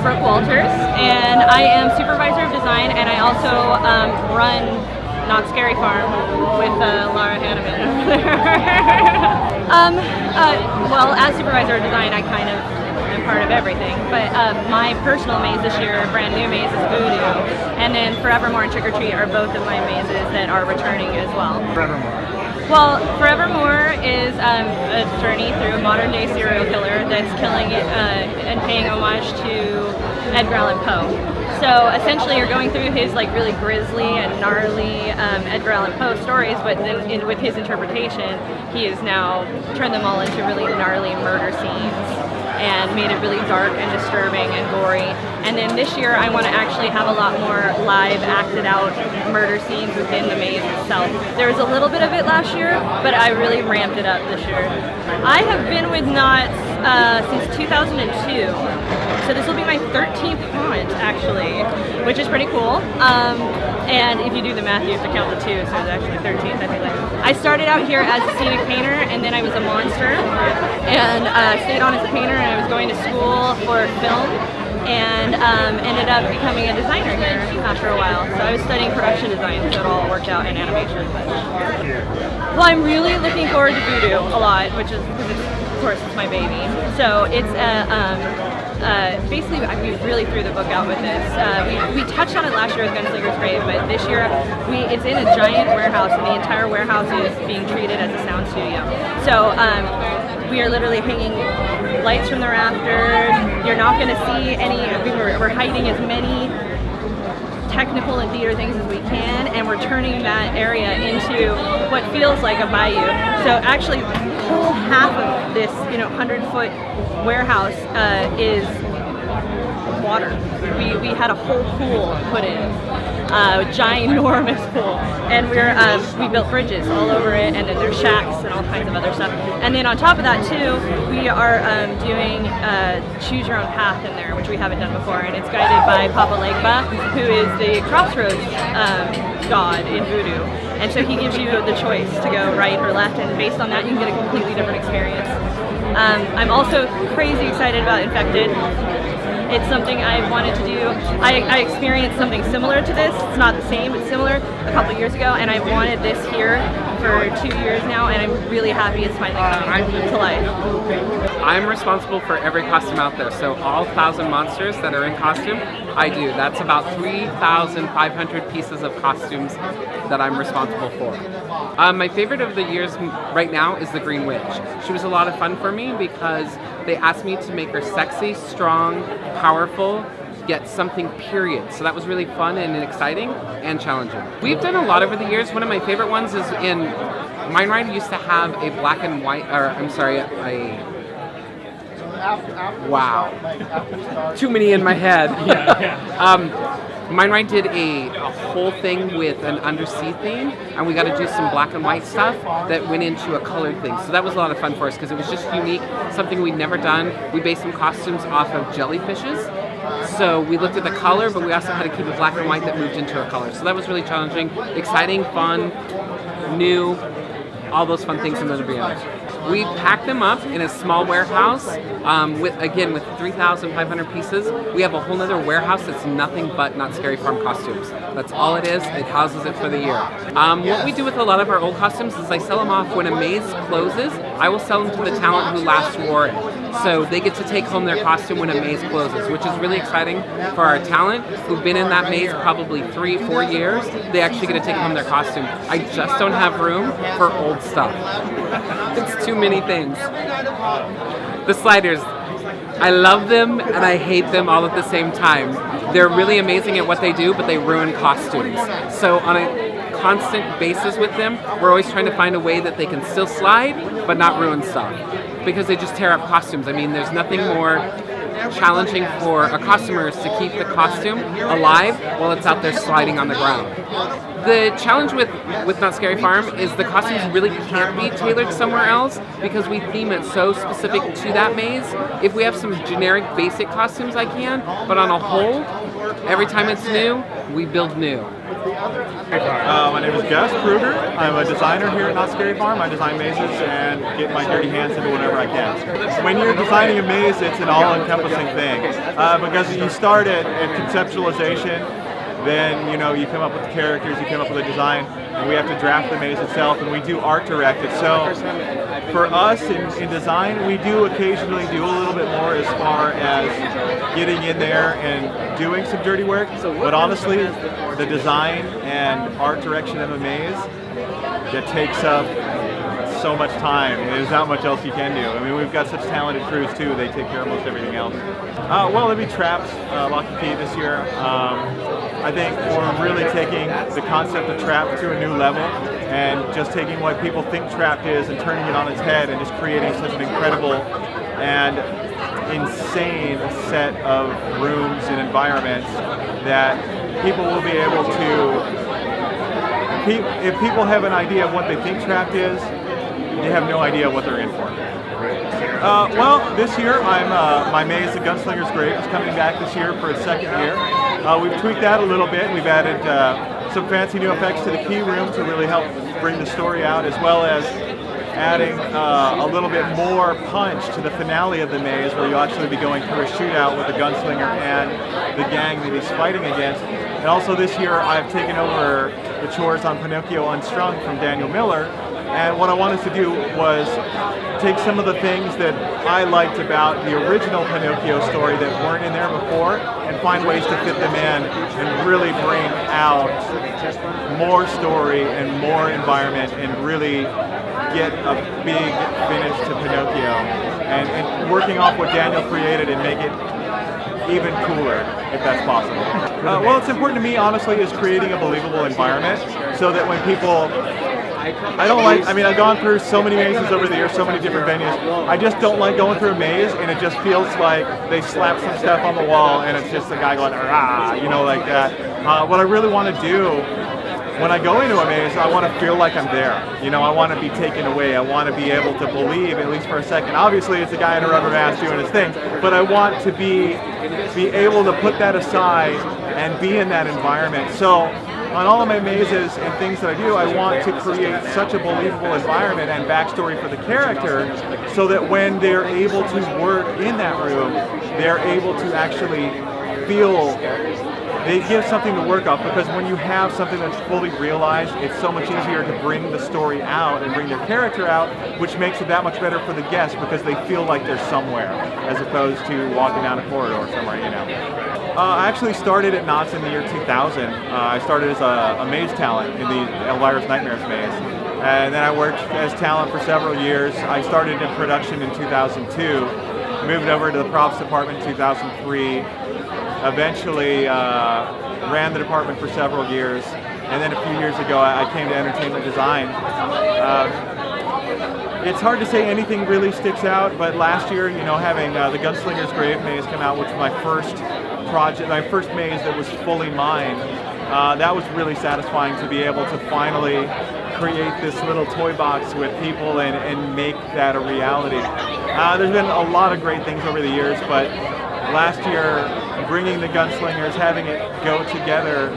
Brooke Walters, and I am supervisor of design, and I also run Not Scary Farm with Laura Hanneman over there. Well, as supervisor of design, I kind of am part of everything, but my personal maze this year, brand new maze, is Voodoo, and then Forevermore and Trick or Treat are both of my mazes that are returning as well. Forevermore. Well, Forevermore is a journey through a modern day serial killer that's killing it and paying homage to Edgar Allan Poe. So essentially you're going through his like really grisly and gnarly Edgar Allan Poe stories, but then with his interpretation, he has now turned them all into really gnarly murder scenes and made it really dark and disturbing and gory. And then this year I want to actually have a lot more live acted out murder scenes within the maze itself. There was a little bit of it last year, but I really ramped it up this year. I have been with Knott since 2002, so this will be my 13th haunt actually, which is pretty cool. And if you do the math, you have to count the two, so it's actually 13th, I think. I started out here as a scenic painter, and then I was a monster, and stayed on as a painter, and I was going to school for film, and ended up becoming a designer here after a while. So I was studying production design, so it all worked out in animation. Well, I'm really looking forward to Voodoo a lot, which is because of course it's my baby. So it's basically we really threw the book out with this. We touched on it last year with Gunslinger's Grave, but this year it's in a giant warehouse, and the entire warehouse is being treated as a sound studio. So we are literally hanging lights from the rafters. You're not going to see any. We're hiding as many technical and theater things as we can, and we're turning that area into what feels like a bayou. So actually, the whole half of this, 100-foot warehouse is water. We had a whole pool put in, a ginormous pool, and we built bridges all over it, and then there's shacks and all kinds of other stuff. And then on top of that too, we are doing choose your own path in there, which we haven't done before, and it's guided by Papa Legba, who is the crossroads god in Voodoo. And so he gives you the choice to go right or left, and based on that you can get a completely different experience. I'm also crazy excited about Infected. It's something I've wanted to do. I experienced something similar to this. It's not the same, but similar a couple years ago, and I've wanted this here for 2 years now, and I'm really happy it's finally coming to life. I'm responsible for every costume out there, so all 1,000 monsters that are in costume, I do. That's about 3,500 pieces of costumes that I'm responsible for. My favorite of the years right now is the Green Witch. She was a lot of fun for me because they asked me to make her sexy, strong, powerful, yet something period. So that was really fun and exciting and challenging. We've done a lot over the years. One of my favorite ones is in Mine Ride used to have a black and white, wow. Too many in my head. Mine Ride did a whole thing with an undersea theme, and we got to do some black and white stuff that went into a colored thing. So that was a lot of fun for us because it was just unique, something we'd never done. We based some costumes off of jellyfishes. So we looked at the color, but we also had to keep it black and white that moved into a color. So that was really challenging, exciting, fun, new, all those fun things in the beginning. We packed them up in a small warehouse with 3,500 pieces. We have a whole other warehouse that's nothing but Not Scary Farm costumes. That's all it is. It houses it for the year. What we do with a lot of our old costumes is I sell them off when a maze closes. I will sell them to the talent who last wore it. So they get to take home their costume when a maze closes, which is really exciting for our talent who've been in that maze probably 3-4 years. They actually get to take home their costume. I just don't have room for old stuff. It's too many things. The sliders, I love them and I hate them all at the same time. They're really amazing at what they do, but they ruin costumes. So on a constant basis with them, we're always trying to find a way that they can still slide, but not ruin stuff. Because they just tear up costumes. I mean, there's nothing more challenging for a customer is to keep the costume alive while it's out there sliding on the ground. The challenge with Not Scary Farm is the costumes really can't be tailored somewhere else because we theme it so specific to that maze. If we have some generic basic costumes, I can, but on a whole, every time it's new, we build new. My name is Gus Kruger. I'm a designer here at Not Scary Farm. I design mazes and get my dirty hands into whatever I can. When you're designing a maze, it's an all-encompassing thing because you start at conceptualization, then you come up with the characters, you come up with a design, and we have to draft the maze itself, and we do art direct it. So for us in design, we do occasionally do a little bit more as far as getting in there and doing some dirty work, but honestly, the design and art direction of a maze, that takes up so much time. There's not much else you can do. I mean, we've got such talented crews too, they take care of most everything else. Well, there'll be traps, lock and key this year. I think we're really taking the concept of trap to a new level and just taking what people think trapped is and turning it on its head and just creating such an incredible and insane set of rooms and environments that people will be able to, if people have an idea of what they think trapped is, they have no idea what they're in for. Well, this year my maze, The Gunslinger's Grave, is coming back this year for its second year. We've tweaked that a little bit. We've added some fancy new effects to the key room to really help bring the story out, as well as adding a little bit more punch to the finale of the maze, where you'll actually be going through a shootout with the gunslinger and the gang that he's fighting against. And also this year I've taken over the chores on Pinocchio Unstrung from Daniel Miller. And what I wanted to do was take some of the things that I liked about the original Pinocchio story that weren't in there before and find ways to fit them in and really bring out more story and more environment and really get a big finish to Pinocchio. And working off what Daniel created and make it even cooler, if that's possible. Well, it's important to me, honestly, is creating a believable environment so that when people, I've gone through so many mazes over the years, so many different venues. I just don't like going through a maze and it just feels like they slap some stuff on the wall and it's just a guy going, ah, like that. What I really want to do when I go into a maze, I want to feel like I'm there. I want to be taken away. I want to be able to believe, at least for a second. Obviously, it's a guy in a rubber mask doing his thing, but I want to be able to put that aside and be in that environment. So on all of my mazes and things that I do, I want to create such a believable environment and backstory for the character so that when they're able to work in that room, they're able to actually feel they give something to work off, because when you have something that's fully realized, it's so much easier to bring the story out and bring their character out, which makes it that much better for the guests because they feel like they're somewhere as opposed to walking down a corridor somewhere, I actually started at Knott's in the year 2000. I started as a maze talent in the Elvira's Nightmares maze. And then I worked as talent for several years. I started in production in 2002, moved over to the props department in 2003, eventually ran the department for several years, and then a few years ago I came to entertainment design. It's hard to say anything really sticks out, but last year, having the Gunslinger's Grave maze come out, which was my first project, my first maze that was fully mine, that was really satisfying to be able to finally create this little toy box with people and make that a reality. There's been a lot of great things over the years, but last year, bringing the Gunslingers, having it go together,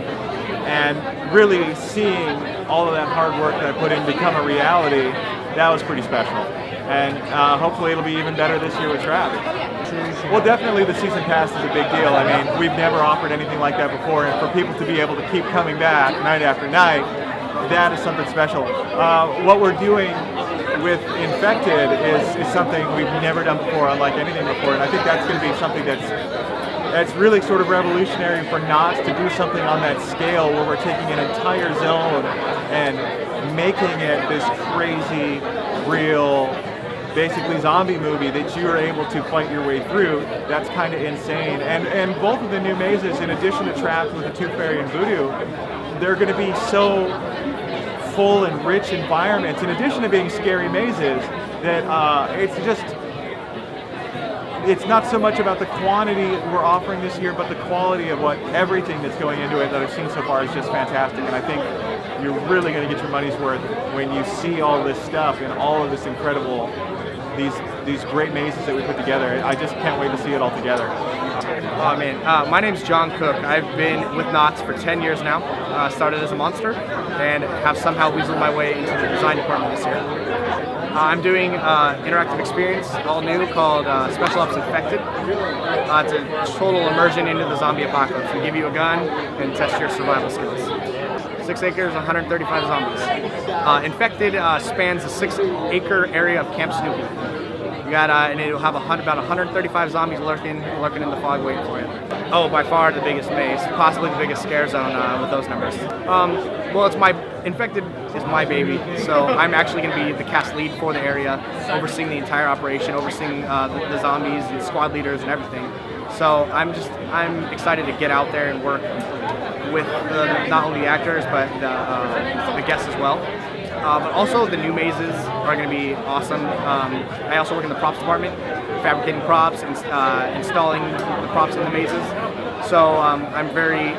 and really seeing all of that hard work that I put in become a reality, that was pretty special. And hopefully it'll be even better this year with Trap. Well, definitely the season pass is a big deal. I mean, we've never offered anything like that before, and for people to be able to keep coming back night after night, that is something special. What we're doing with Infected is something we've never done before, unlike anything before, and I think that's going to be something that's really sort of revolutionary for Knott to do something on that scale, where we're taking an entire zone and making it this crazy, real, basically zombie movie that you are able to fight your way through. That's kind of insane. And both of the new mazes, in addition to Trapped with the Tooth Fairy and Voodoo, they're going to be so full and rich environments, in addition to being scary mazes, that it's not so much about the quantity we're offering this year, but the quality of everything that's going into it that I've seen so far is just fantastic. And I think you're really going to get your money's worth when you see all this stuff and all of this incredible, these great mazes that we put together. I just can't wait to see it all together. Oh man, my name's John Cook. I've been with Knott for 10 years now. Started as a monster and have somehow weaseled my way into the design department this year. I'm doing interactive experience, all new, called Special Ops Infected. It's a total immersion into the zombie apocalypse. We give you a gun and test your survival skills. 6 acres, 135 zombies. Infected spans a 6-acre area of Camp Snoopy. And it'll have about 135 zombies lurking in the fog waiting for you. Oh, by far the biggest maze, possibly the biggest scare zone with those numbers. Well, Infected is my baby, so I'm actually going to be the cast lead for the area, overseeing the entire operation, overseeing the zombies and squad leaders and everything. So I'm excited to get out there and work with not only the actors but the guests as well. But also the new mazes are going to be awesome. I also work in the props department, fabricating props and installing the props in the mazes. So I'm very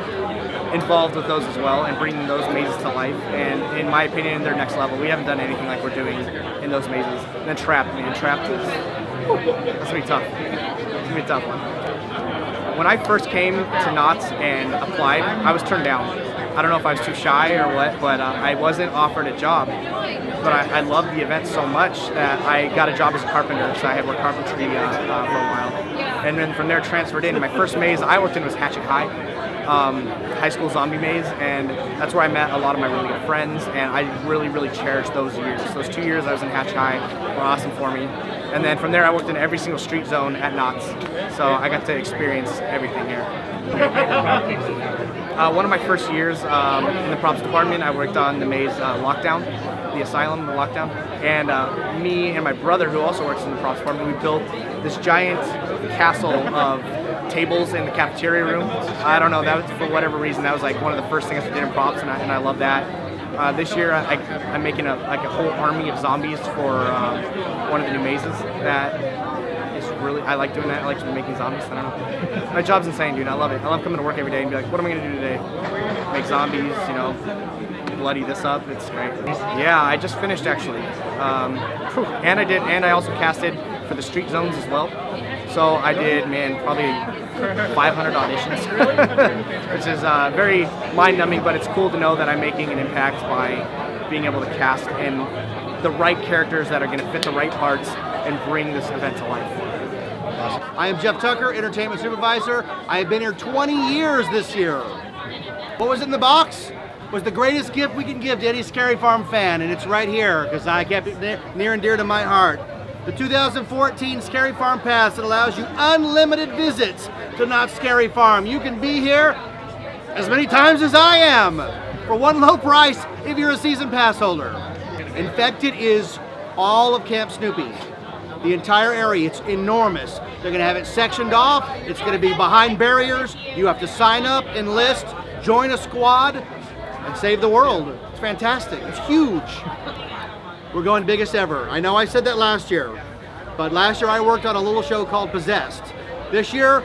involved with those as well and bringing those mazes to life. And in my opinion, they're next level. We haven't done anything like we're doing in those mazes. And then Trapped, man. Trapped is, that's going to be tough. It's going to be a tough one. When I first came to Knott and applied, I was turned down. I don't know if I was too shy or what, but I wasn't offered a job. But I loved the event so much that I got a job as a carpenter, so I had worked carpentry for a while. And then from there transferred in. My first maze I worked in was Hatchet high school zombie maze, and that's where I met a lot of my really good friends, and I really, really cherished those years. Those 2 years I was in Hatchet High were awesome for me. And then from there I worked in every single street zone at Knott's, so I got to experience everything here. One of my first years in the props department, I worked on the maze Lockdown, the Asylum, the Lockdown. And me and my brother, who also works in the props department, we built this giant castle of tables in the cafeteria room. I don't know, that was, for whatever reason, that was like one of the first things I did in props, and I love that. This year, I'm making a whole army of zombies for one of the new mazes. That is really, I like doing that. I like making zombies. I don't know. My job's insane, dude. I love it. I love coming to work every day and be like, what am I gonna do today? Make zombies, you know, bloody this up. It's great. Yeah, I just finished actually, and I also casted for the street zones as well. So I did, man, probably 500 auditions, which is very mind-numbing, but it's cool to know that I'm making an impact by being able to cast and the right characters that are going to fit the right parts and bring this event to life. I am Jeff Tucker, entertainment supervisor. I have been here 20 years this year. What was in the box? Was the greatest gift we can give to any Scary Farm fan, and it's right here because I kept it near and dear to my heart. The 2014 Scary Farm Pass that allows you unlimited visits to Knott's Scary Farm. You can be here as many times as I am for one low price if you're a season pass holder. Infected is all of Camp Snoopy. The entire area, it's enormous. They're gonna have it sectioned off. It's gonna be behind barriers. You have to sign up, enlist, join a squad, and save the world. It's fantastic, it's huge. We're going biggest ever. I know I said that last year, but last year I worked on a little show called Possessed. This year,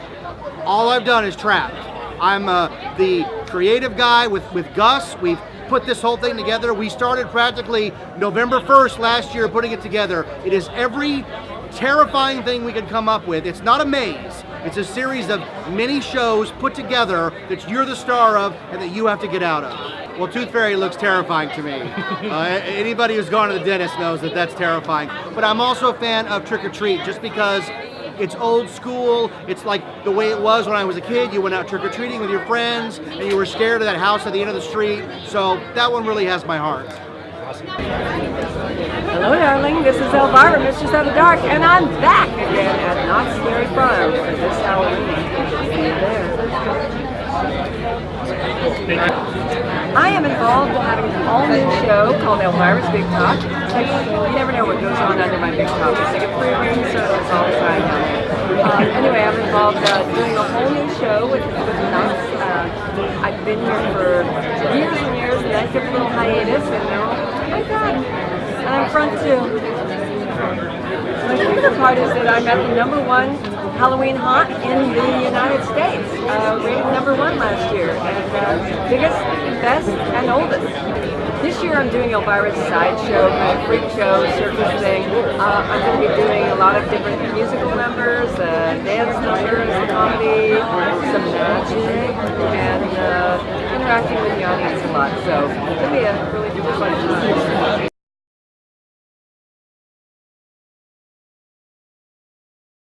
all I've done is Trapped. I'm the creative guy with Gus. We've put this whole thing together. We started practically November 1st last year putting it together. It is every terrifying thing we could come up with. It's not a maze. It's a series of mini shows put together that you're the star of and that you have to get out of. Well, Tooth Fairy looks terrifying to me. Anybody who's gone to the dentist knows that that's terrifying. But I'm also a fan of Trick or Treat just because it's old school. It's like the way it was when I was a kid. You went out trick or treating with your friends and you were scared of that house at the end of the street. So that one really has my heart. Hello, darling. This is Elvira, Mistress of the Dark, and I'm back again at Knott's Scary Farm for this Halloween. See you there. I am involved in having an all-new show called Elvira's Big Talk. You never know what goes on under my big talk. It's like a free-ring service all the time. Anyway, I'm involved doing a whole new show with Knott. I've been here for years and years, and I took a little hiatus, and now I'm back. And I'm front too. My favorite part is that I'm at the #1 Halloween haunt in the United States, rated #1 last year, and biggest, best, and oldest. This year I'm doing Elvira's sideshow, kind of freak show, circus thing. I'm going to be doing a lot of different musical numbers, dance numbers, comedy, some magic, and interacting with the audience a lot. So it's going to be a really fun time.